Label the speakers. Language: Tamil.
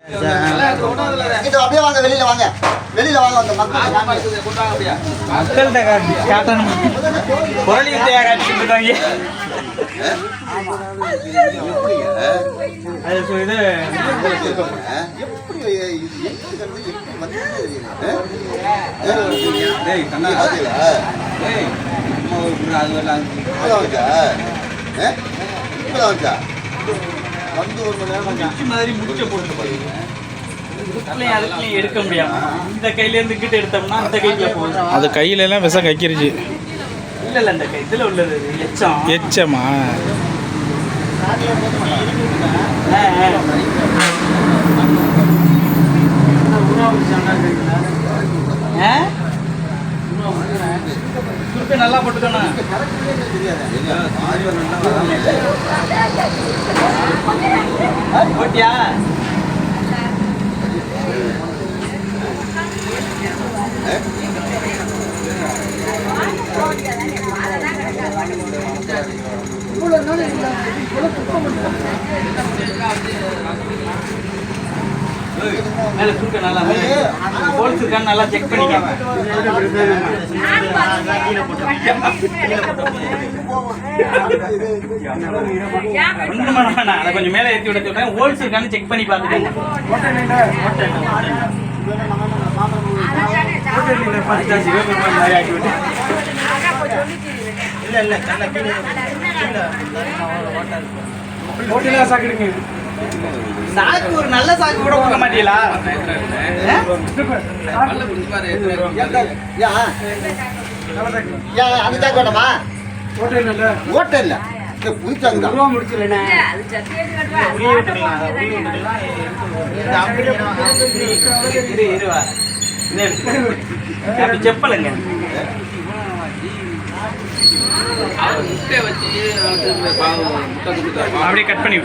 Speaker 1: இது அப்படியே வாங்க, வெளியில வாங்க, வெளியில வாங்க. அந்த
Speaker 2: மக்கள்கிட்ட காட்டணும், குரலி வித்தையா காட்டிட்டு இருக்காங்க. அது இது எடுக்க முடியாம இந்த கையில இருந்து கிட்ட எடுத்தோம்னா அந்த கையில போகுது.
Speaker 3: அது கையில எல்லாம் விஷம் கக்கிருச்சு.
Speaker 2: இல்ல இல்ல, இந்த கை இதுல உள்ளது எச்சம்.
Speaker 3: எச்சமா?
Speaker 2: நல்லா போட்டுக்கணும். போட்டியா? மேல தூக்க நல்லா போல்ஸ் இருக்கான்னு நல்லா செக் பண்ணிக்கோங்க. அதை கொஞ்சம் மேலே ஏற்றி விட சொல்றேன். ஹோல்ஸ் இருக்கான்னு செக் பண்ணி பார்த்துக்கோங்க. சாக்கு ஒரு நல்ல சாக்கு கூட கொடுக்க மாட்டீங்களா?
Speaker 1: அந்த சாக்கு வேண்டாமா? ஓட்ட இல்ல, புதுச்சாங்க
Speaker 2: செப்பலுங்க அப்படியே கட் பண்ணி